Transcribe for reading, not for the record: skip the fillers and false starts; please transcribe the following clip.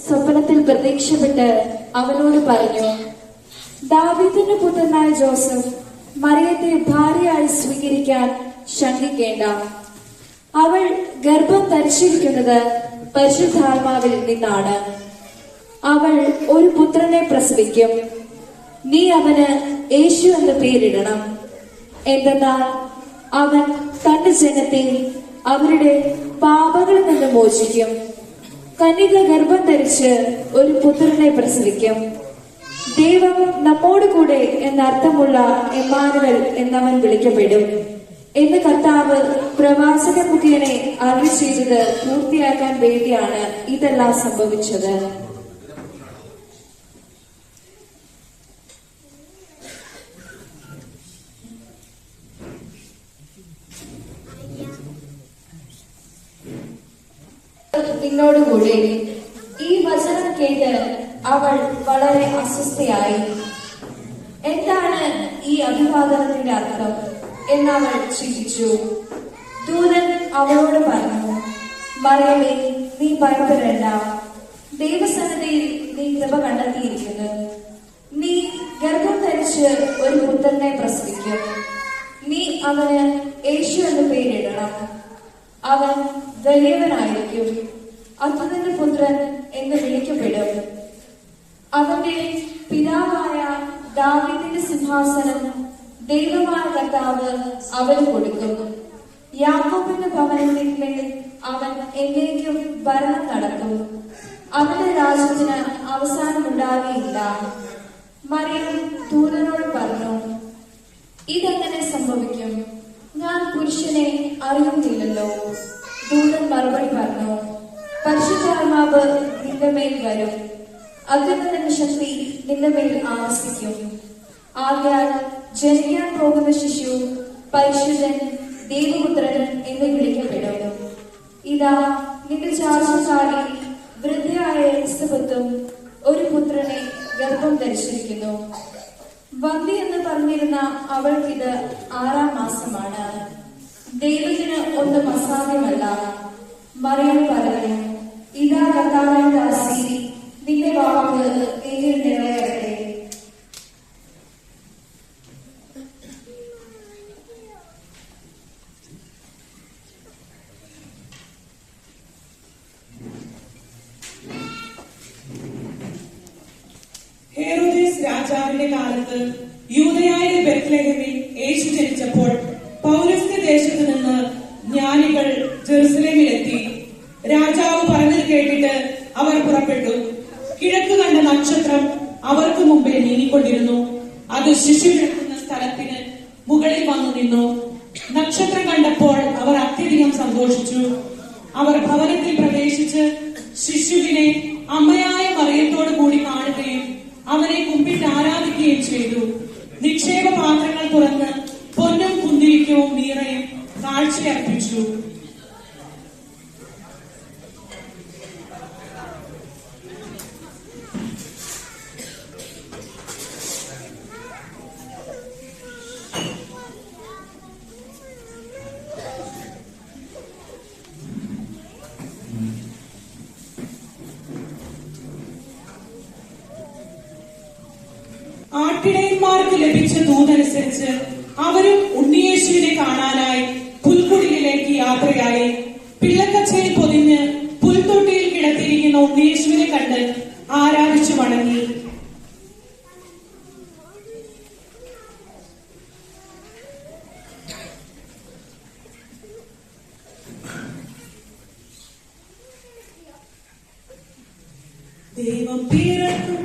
സ്വപ്നത്തിൽ പ്രത്യക്ഷപ്പെട്ട് അവനോട് പറഞ്ഞു, ദാവീദിന്റെ പുത്രനായ ജോസഫ് മറിയത്തെ ഭാര്യയായി സ്വീകരിക്കാൻ ശങ്കിക്കേണ്ട. അവൾ ഗർഭം ധരിച്ചിരിക്കുന്നത് പരിശുദ്ധാത്മാവിൽ നിന്നാണ്. അവൾ ഒരു പുത്രനെ പ്രസവിക്കും. നീ അവന് യേശു എന്ന് പേരിടണം. എന്തെന്നാൽ അവൻ തന്റെ ജനത്തെ അവരുടെ പാപങ്ങളിൽ നിന്ന് മോചിക്കും. കന്യക ഗർഭം ധരിച്ച് ഒരു പുത്രനെ പ്രസവിക്കും. ദൈവം നമ്മോട് കൂടെ എന്നർത്ഥമുള്ള എമ്മാനുവൽ എന്നവൻ വിളിക്കപ്പെടും എന്ന് കർത്താവ് പ്രവാചകൻ മുഖേന അരുളി ചെയ്തത് പൂർത്തിയാക്കാൻ വേണ്ടിയാണ് ഇതെല്ലാം സംഭവിച്ചത്. നിന്നോടുകൂടെ ഈ വചനം കേട്ട് അവൾ വളരെ അസ്വസ്ഥയായി. എന്താണ് ഈ അഭിവാദനത്തിന്റെ അർത്ഥം എന്നവൾ ചിന്തിച്ചു. ദൂതൻ അവളോട് പറഞ്ഞു, മറിയമേ, നീ ഭയപ്പെടേണ്ട. ദൈവസന്നിധിയിൽ നീ കൃപ കണ്ടെത്തിയിരിക്കുന്നു. നീ ഗർഭം ധരിച്ച് ഒരു പുത്രനെ പ്രസവിക്കും. നീ അവന് യേശു എന്ന് പേരിടണം. അവൻ വലിയവനായിരിക്കും. അത്ഭുതന്റെ പുത്രൻ എന്ന് വിളിക്കപ്പെടും. അവന്റെ പിതാവായ ദാവീദിന്റെ സിംഹാസനം ദൈവമായ കർത്താവ് അവന് കൊടുക്കും. യാക്കോബിന്റെ ഭവനത്തിന്മേൽ അവൻ എന്നേക്കും ഭരണം നടത്തും. അവന്റെ രാജ്യത്തിന് അവസാനമുണ്ടാകുകയില്ല. മറിയം ദൂതനോട് പറഞ്ഞു, ഇതെങ്ങനെ സംഭവിക്കും? ഞാൻ പുരുഷനെ അറിയുന്നില്ലല്ലോ. ദൂതൻ മറുപടി പറഞ്ഞു, പരിശുദ്ധാത്മാവ് നിന്റെ മേൽ വരും. അത്യുന്നതന്റെ ശക്തി നിന്റെ മേൽ ആവസിക്കും. ആകയാൽ ജനിക്കാൻ പോകുന്ന ശിശു പരിശുദ്ധൻ, ദൈവപുത്രൻ എന്ന് വിളിക്കപ്പെടും. ഇതാ, നിന്റെ ചാർച്ചക്കാരി വൃദ്ധയായ എലിസബത്തും ഒരു പുത്രനെ ഗർഭം ധരിച്ചിരിക്കുന്നു. വന്ധ്യ എന്ന് പറഞ്ഞിരുന്ന അവൾക്കിത് 6-ാം മാസമാണ്. ദൈവത്തിന് ഒന്നും അസാധ്യമല്ല. മറിയം പറഞ്ഞു, ഇതാ കർത്താവിന്റെ ദാസി, നിന്റെ വാക്ക് എന്നിൽ നിറവേറട്ടെ. ഹെരോദേസ് രാജാവിന്റെ കാലത്ത് യൂദയായിലെ ബെത്ലഹേമിൽ യേശു ജനിച്ചപ്പോൾ പൗരസ്ത്യ ദേശത്തു നിന്ന് ജ്ഞാനികൾ ജെറുസലേമിലെത്തി. രാജാവ് പറഞ്ഞത് കേട്ടിട്ട് അവർ പുറപ്പെട്ടു. കിഴക്ക് കണ്ട നക്ഷത്രം അവർക്ക് മുമ്പേ നീങ്ങിക്കൊണ്ടിരുന്നു. അത് ശിശു കിടക്കുന്ന സ്ഥലത്തിന് മുകളിൽ വന്നു നിന്നു. നക്ഷത്രം കണ്ടപ്പോൾ അവർ അത്യധികം സന്തോഷിച്ചു. അവർ ഭവനത്തിൽ പ്രവേശിച്ച് ശിശുവിനെ അമ്മയായ മറിയത്തോടു കൂടി കാണുകയും അവനെ കുമ്പിട്ട് ആരാധിക്കുകയും ചെയ്തു. നിക്ഷേപ പാത്രങ്ങൾ തുറന്ന് പൊന്നും കുന്തിരിക്കവും മീറയും കാഴ്ചയർപ്പിച്ചു. ആട്ടിടയന്മാർക്ക് ലഭിച്ച ദൂതനുസരിച്ച് അവരും ഉണ്ണിയേശുവിനെ കാണാനായി പുൽക്കുടിലേക്ക് യാത്രയായി. പിള്ളക്കച്ചയിൽ പൊതിഞ്ഞ് പുൽത്തൊട്ടിയിൽ കിടത്തിയിരിക്കുന്ന ഉണ്ണിയേശുവിനെ കണ്ട് ആരാധിച്ചു മടങ്ങി. ദൈവം പിറക്കും